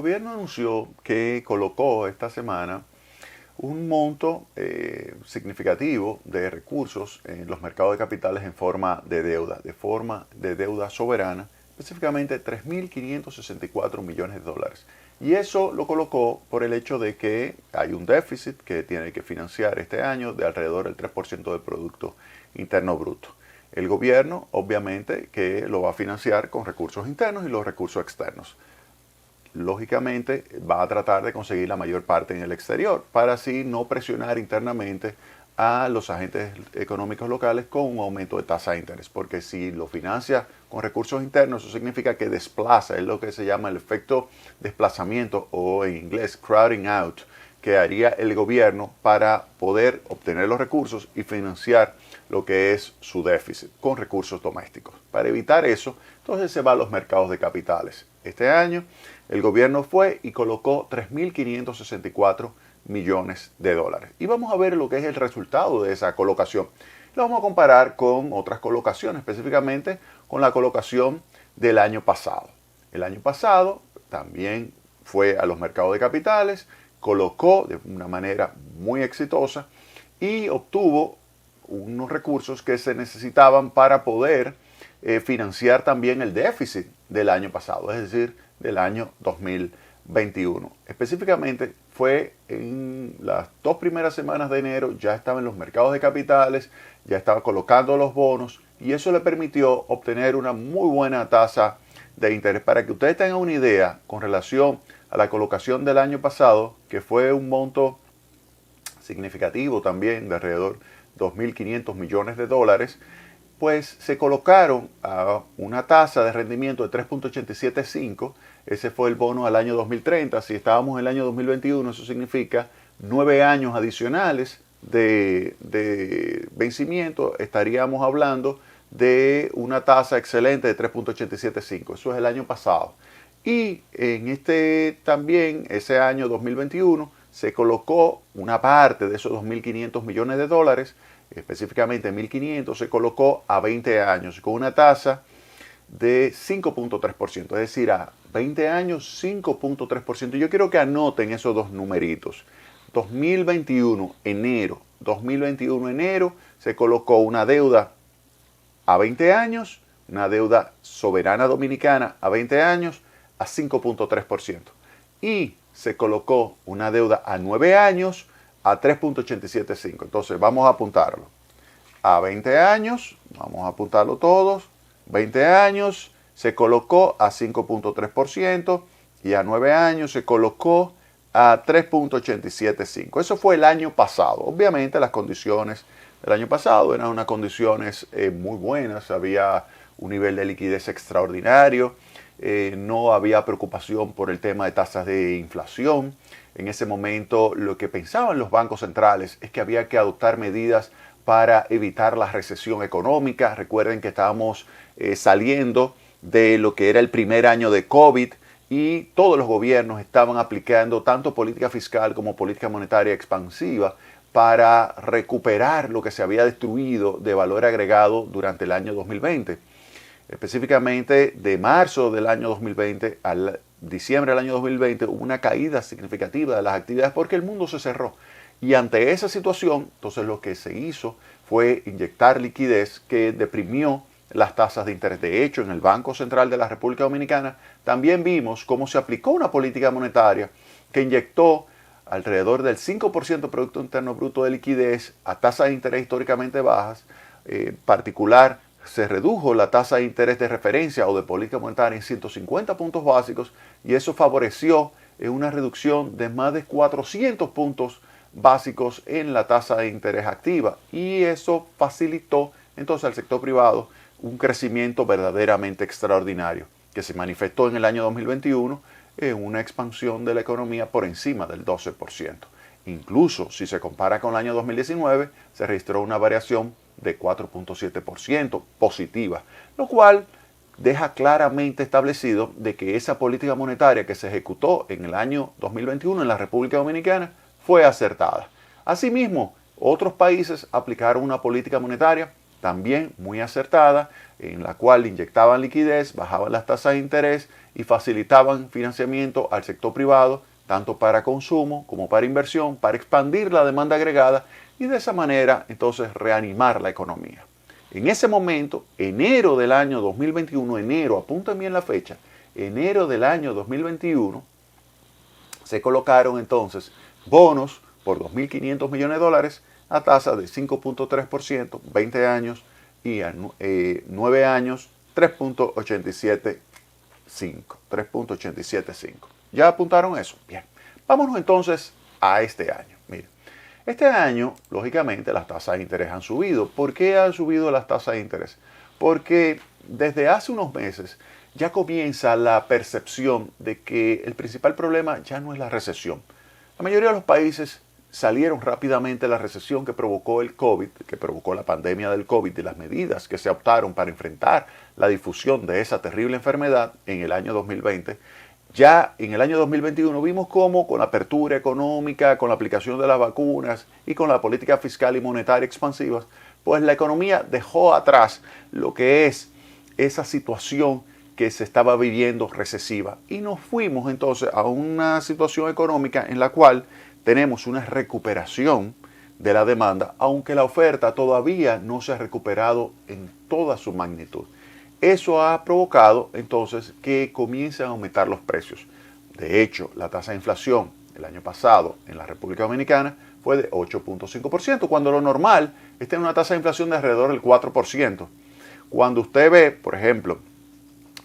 gobierno anunció que colocó esta semana un monto significativo de recursos en los mercados de capitales en forma de deuda soberana, específicamente 3.564 millones de dólares. Y eso lo colocó por el hecho de que hay un déficit que tiene que financiar este año de alrededor del 3% del Producto Interno Bruto. El gobierno, obviamente, que lo va a financiar con recursos internos y los recursos externos. Lógicamente, va a tratar de conseguir la mayor parte en el exterior para así no presionar internamente a los agentes económicos locales con un aumento de tasa de interés, porque si lo financia con recursos internos, eso significa que desplaza, es lo que se llama el efecto desplazamiento o en inglés crowding out, que haría el gobierno para poder obtener los recursos y financiar lo que es su déficit con recursos domésticos. Para evitar eso, entonces se va a los mercados de capitales. Este año el gobierno fue y colocó 3.564 millones de dólares. Y vamos a ver lo que es el resultado de esa colocación. Lo vamos a comparar con otras colocaciones, específicamente con la colocación del año pasado. El año pasado también fue a los mercados de capitales, colocó de una manera muy exitosa y obtuvo unos recursos que se necesitaban para poder financiar también el déficit del año pasado, es decir, del año 2021. Específicamente fue en las 2 primeras semanas de enero, ya estaba en los mercados de capitales, ya estaba colocando los bonos y eso le permitió obtener una muy buena tasa de interés. Para que ustedes tengan una idea con relación a la colocación del año pasado, que fue un monto significativo también de alrededor de 2.500 millones de dólares, pues se colocaron a una tasa de rendimiento de 3.875. Ese fue el bono al año 2030. Si estábamos en el año 2021, eso significa 9 años adicionales de vencimiento. Estaríamos hablando de una tasa excelente de 3.875. Eso es el año pasado. Y en ese año 2021, se colocó una parte de esos 2.500 millones de dólares, específicamente 1.500, se colocó a 20 años con una tasa de 5.3%, es decir, a 20 años 5.3%. Yo quiero que anoten esos dos numeritos. 2021 enero, se colocó una deuda a 20 años, una deuda soberana dominicana a 20 años a 5.3%. Y se colocó una deuda a 9 años a 3.875. Entonces vamos a apuntarlo. A 20 años, vamos a apuntarlo todos. 20 años se colocó a 5.3% y a 9 años se colocó a 3.875. Eso fue el año pasado. Obviamente las condiciones del año pasado eran unas condiciones muy buenas. Había un nivel de liquidez extraordinario. No había preocupación por el tema de tasas de inflación. En ese momento lo que pensaban los bancos centrales es que había que adoptar medidas para evitar la recesión económica. Recuerden que estábamos saliendo de lo que era el primer año de COVID y todos los gobiernos estaban aplicando tanto política fiscal como política monetaria expansiva para recuperar lo que se había destruido de valor agregado durante el año 2020. Específicamente de marzo del año 2020 al diciembre del año 2020 hubo una caída significativa de las actividades porque el mundo se cerró. Y ante esa situación, entonces lo que se hizo fue inyectar liquidez que deprimió las tasas de interés. De hecho, en el Banco Central de la República Dominicana también vimos cómo se aplicó una política monetaria que inyectó alrededor del 5% del Producto Interno Bruto de liquidez a tasas de interés históricamente bajas. En particular, se redujo la tasa de interés de referencia o de política monetaria en 150 puntos básicos y eso favoreció una reducción de más de 400 puntos básicos en la tasa de interés activa y eso facilitó entonces al sector privado un crecimiento verdaderamente extraordinario que se manifestó en el año 2021 en una expansión de la economía por encima del 12%. Incluso si se compara con el año 2019, se registró una variación de 4.7% positiva, lo cual deja claramente establecido de que esa política monetaria que se ejecutó en el año 2021 en la República Dominicana fue acertada. Asimismo, otros países aplicaron una política monetaria también muy acertada, en la cual inyectaban liquidez, bajaban las tasas de interés y facilitaban financiamiento al sector privado, tanto para consumo como para inversión, para expandir la demanda agregada y de esa manera entonces reanimar la economía. En ese momento, enero del año 2021, apunten bien la fecha, enero del año 2021, se colocaron entonces bonos por 2.500 millones de dólares a tasa de 5.3%, 20 años y a 9 años 3.875. ¿Ya apuntaron eso? Bien. Vámonos entonces a este año. Miren, este año, lógicamente, las tasas de interés han subido. ¿Por qué han subido las tasas de interés? Porque desde hace unos meses ya comienza la percepción de que el principal problema ya no es la recesión. La mayoría de los países salieron rápidamente de la recesión que provocó el COVID, que provocó la pandemia del COVID y las medidas que se adoptaron para enfrentar la difusión de esa terrible enfermedad en el año 2020. Ya en el año 2021 vimos cómo con la apertura económica, con la aplicación de las vacunas y con la política fiscal y monetaria expansiva, pues la economía dejó atrás lo que es esa situación que se estaba viviendo recesiva y nos fuimos entonces a una situación económica en la cual tenemos una recuperación de la demanda, aunque la oferta todavía no se ha recuperado en toda su magnitud. Eso ha provocado entonces que comiencen a aumentar los precios. De hecho, la tasa de inflación el año pasado en la República Dominicana fue de 8.5%, cuando lo normal es tener una tasa de inflación de alrededor del 4%. Cuando usted ve, por ejemplo,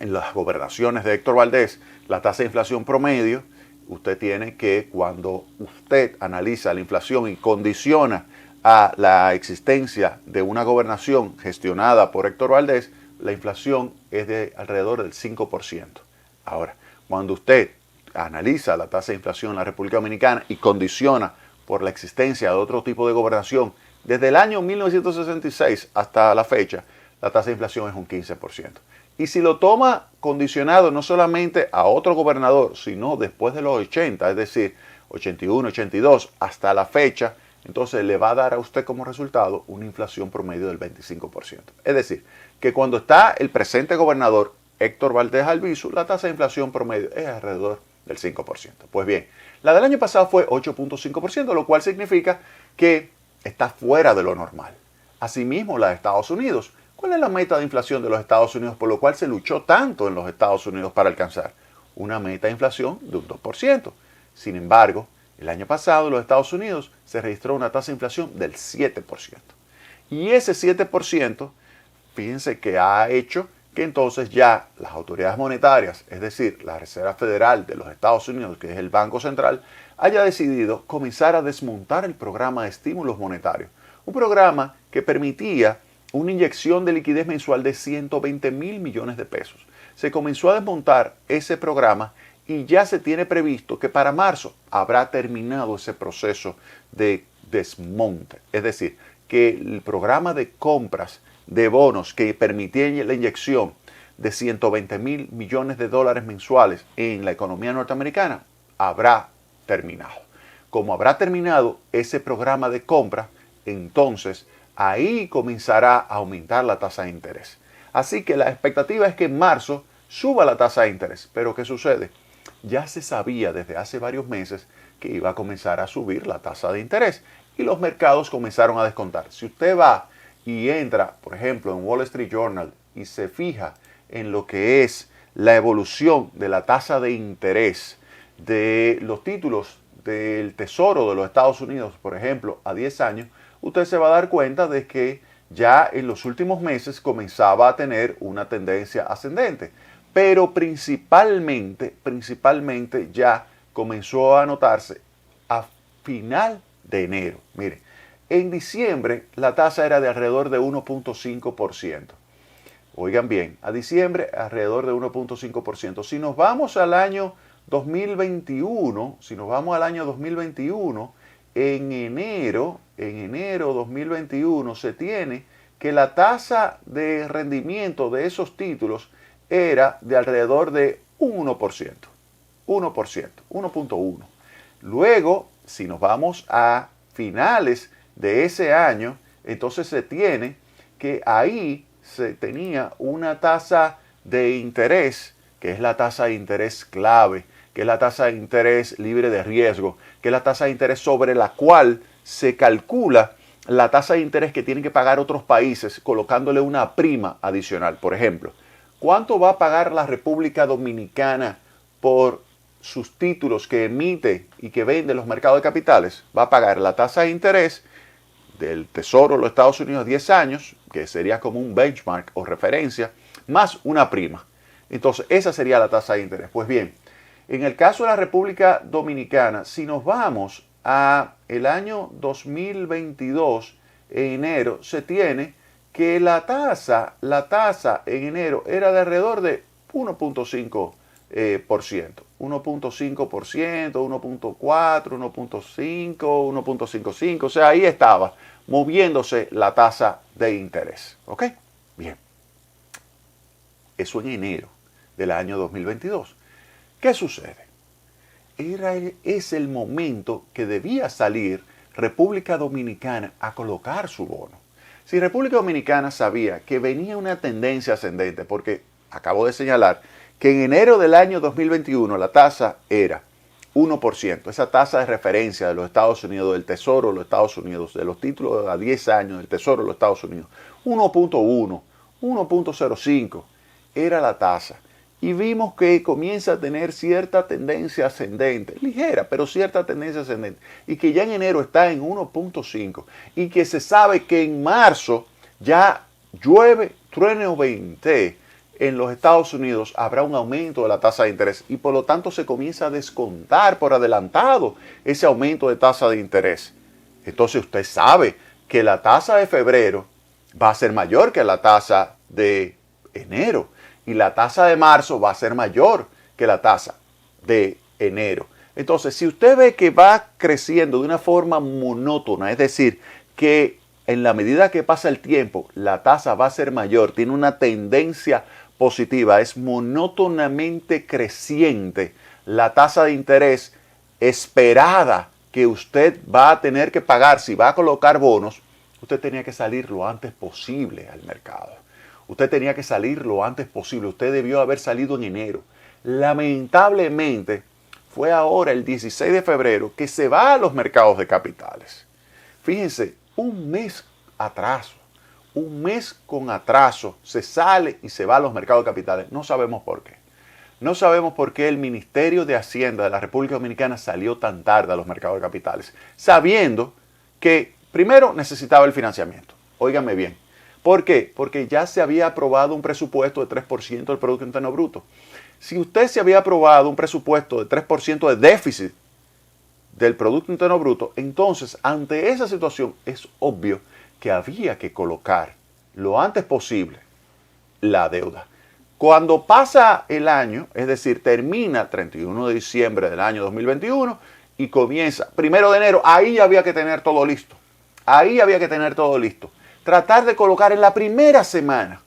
en las gobernaciones de Héctor Valdés, la tasa de inflación promedio, usted tiene que, cuando usted analiza la inflación y condiciona a la existencia de una gobernación gestionada por Héctor Valdés, la inflación es de alrededor del 5%. Ahora, cuando usted analiza la tasa de inflación en la República Dominicana y condiciona por la existencia de otro tipo de gobernación, desde el año 1966 hasta la fecha, la tasa de inflación es un 15%. Y si lo toma condicionado no solamente a otro gobernador, sino después de los 80, es decir, 81, 82, hasta la fecha, entonces le va a dar a usted como resultado una inflación promedio del 25%. Es decir, que cuando está el presente gobernador Héctor Valdés Albizu, la tasa de inflación promedio es alrededor del 5%. Pues bien, la del año pasado fue 8.5%, lo cual significa que está fuera de lo normal. Asimismo, la de Estados Unidos. ¿Cuál es la meta de inflación de los Estados Unidos por lo cual se luchó tanto en los Estados Unidos para alcanzar? Una meta de inflación de un 2%. Sin embargo, el año pasado en los Estados Unidos se registró una tasa de inflación del 7%. Y ese 7%, fíjense que ha hecho que entonces ya las autoridades monetarias, es decir, la Reserva Federal de los Estados Unidos, que es el Banco Central, haya decidido comenzar a desmontar el programa de estímulos monetarios. Un programa que permitía una inyección de liquidez mensual de 120.000 millones de pesos. Se comenzó a desmontar ese programa y ya se tiene previsto que para marzo habrá terminado ese proceso de desmonte. Es decir, que el programa de compras de bonos que permitía la inyección de 120.000 millones de dólares mensuales en la economía norteamericana habrá terminado. Como habrá terminado ese programa de compra, entonces ahí comenzará a aumentar la tasa de interés. Así que la expectativa es que en marzo suba la tasa de interés. Pero ¿qué sucede? Ya se sabía desde hace varios meses que iba a comenzar a subir la tasa de interés y los mercados comenzaron a descontar. Si usted va y entra, por ejemplo, en Wall Street Journal y se fija en lo que es la evolución de la tasa de interés de los títulos del Tesoro de los Estados Unidos, por ejemplo, a 10 años, usted se va a dar cuenta de que ya en los últimos meses comenzaba a tener una tendencia ascendente. Pero principalmente ya comenzó a notarse a final de enero. Mire, en diciembre la tasa era de alrededor de 1.5%. Oigan bien, a diciembre alrededor de 1.5%. Si nos vamos al año 2021, en enero 2021 se tiene que la tasa de rendimiento de esos títulos era de alrededor de 1%, 1.1. Luego, si nos vamos a finales de ese año, entonces se tiene que ahí se tenía una tasa de interés, que es la tasa de interés clave, que es la tasa de interés libre de riesgo, que es la tasa de interés sobre la cual se calcula la tasa de interés que tienen que pagar otros países colocándole una prima adicional. Por ejemplo, ¿cuánto va a pagar la República Dominicana por sus títulos que emite y que vende en los mercados de capitales? Va a pagar la tasa de interés del Tesoro de los Estados Unidos 10 años, que sería como un benchmark o referencia, más una prima. Entonces, esa sería la tasa de interés. Pues bien, en el caso de la República Dominicana, si nos vamos a el año 2022, en enero, se tiene que la tasa en enero era de alrededor de 1.5%, 1.5%, 1.4, 1.5, 1.55, o sea, ahí estaba moviéndose la tasa de interés. ¿Ok? Bien. Eso en enero del año 2022. ¿Qué sucede? Es el momento que debía salir República Dominicana a colocar su bono. Si República Dominicana sabía que venía una tendencia ascendente, porque acabo de señalar que en enero del año 2021 la tasa era 1%, esa tasa de referencia de los Estados Unidos, del Tesoro de los Estados Unidos, de los títulos a 10 años del Tesoro de los Estados Unidos, 1.1, 1.05 era la tasa. Y vimos que comienza a tener cierta tendencia ascendente, ligera, pero cierta tendencia ascendente, y que ya en enero está en 1.5, y que se sabe que en marzo ya llueve, truene o vente, en los Estados Unidos habrá un aumento de la tasa de interés, y por lo tanto se comienza a descontar por adelantado ese aumento de tasa de interés. Entonces usted sabe que la tasa de febrero va a ser mayor que la tasa de enero, y la tasa de marzo va a ser mayor que la tasa de enero. Entonces, si usted ve que va creciendo de una forma monótona, es decir, que en la medida que pasa el tiempo, la tasa va a ser mayor, tiene una tendencia positiva, es monótonamente creciente la tasa de interés esperada que usted va a tener que pagar si va a colocar bonos, usted tenía que salir lo antes posible al mercado. Usted tenía que salir lo antes posible. Usted debió haber salido en enero. Lamentablemente, fue ahora el 16 de febrero que se va a los mercados de capitales. Fíjense, un mes con atraso, se sale y se va a los mercados de capitales. No sabemos por qué. No sabemos por qué el Ministerio de Hacienda de la República Dominicana salió tan tarde a los mercados de capitales, sabiendo que primero necesitaba el financiamiento. Óigame bien. ¿Por qué? Porque ya se había aprobado un presupuesto de 3% del Producto Interno Bruto. Si usted se había aprobado un presupuesto de 3% de déficit del Producto Interno Bruto, entonces ante esa situación es obvio que había que colocar lo antes posible la deuda. Cuando pasa el año, es decir, termina 31 de diciembre del año 2021 y comienza 1 de enero, ahí había que tener todo listo. Ahí había que tener todo listo. Tratar de colocar en la primera semana,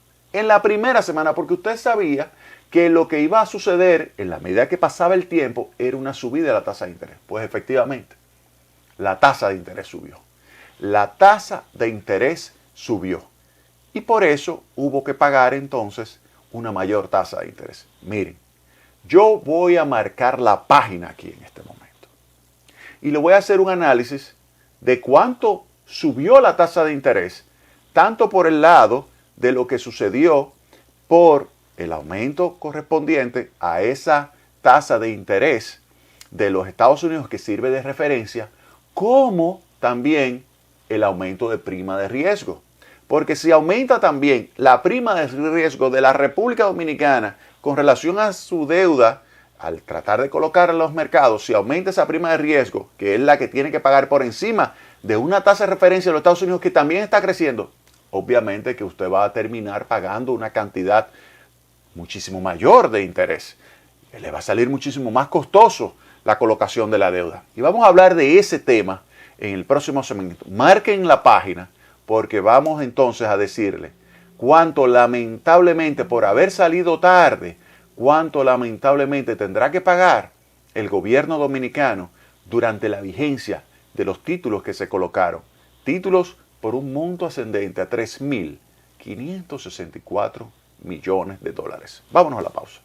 porque usted sabía que lo que iba a suceder en la medida que pasaba el tiempo era una subida de la tasa de interés. Pues efectivamente, la tasa de interés subió. La tasa de interés subió. Y por eso hubo que pagar entonces una mayor tasa de interés. Miren, yo voy a marcar la página aquí en este momento. Y le voy a hacer un análisis de cuánto subió la tasa de interés, tanto por el lado de lo que sucedió por el aumento correspondiente a esa tasa de interés de los Estados Unidos que sirve de referencia, como también el aumento de prima de riesgo. Porque si aumenta también la prima de riesgo de la República Dominicana con relación a su deuda, al tratar de colocar en los mercados, si aumenta esa prima de riesgo, que es la que tiene que pagar por encima de una tasa de referencia de los Estados Unidos que también está creciendo, obviamente que usted va a terminar pagando una cantidad muchísimo mayor de interés. Le va a salir muchísimo más costoso la colocación de la deuda. Y vamos a hablar de ese tema en el próximo segmento. Marquen la página porque vamos entonces a decirle cuánto lamentablemente por haber salido tarde, cuánto lamentablemente tendrá que pagar el gobierno dominicano durante la vigencia de los títulos que se colocaron. Títulos por un monto ascendente a $3,000 564 millones de dólares. Vámonos a la pausa.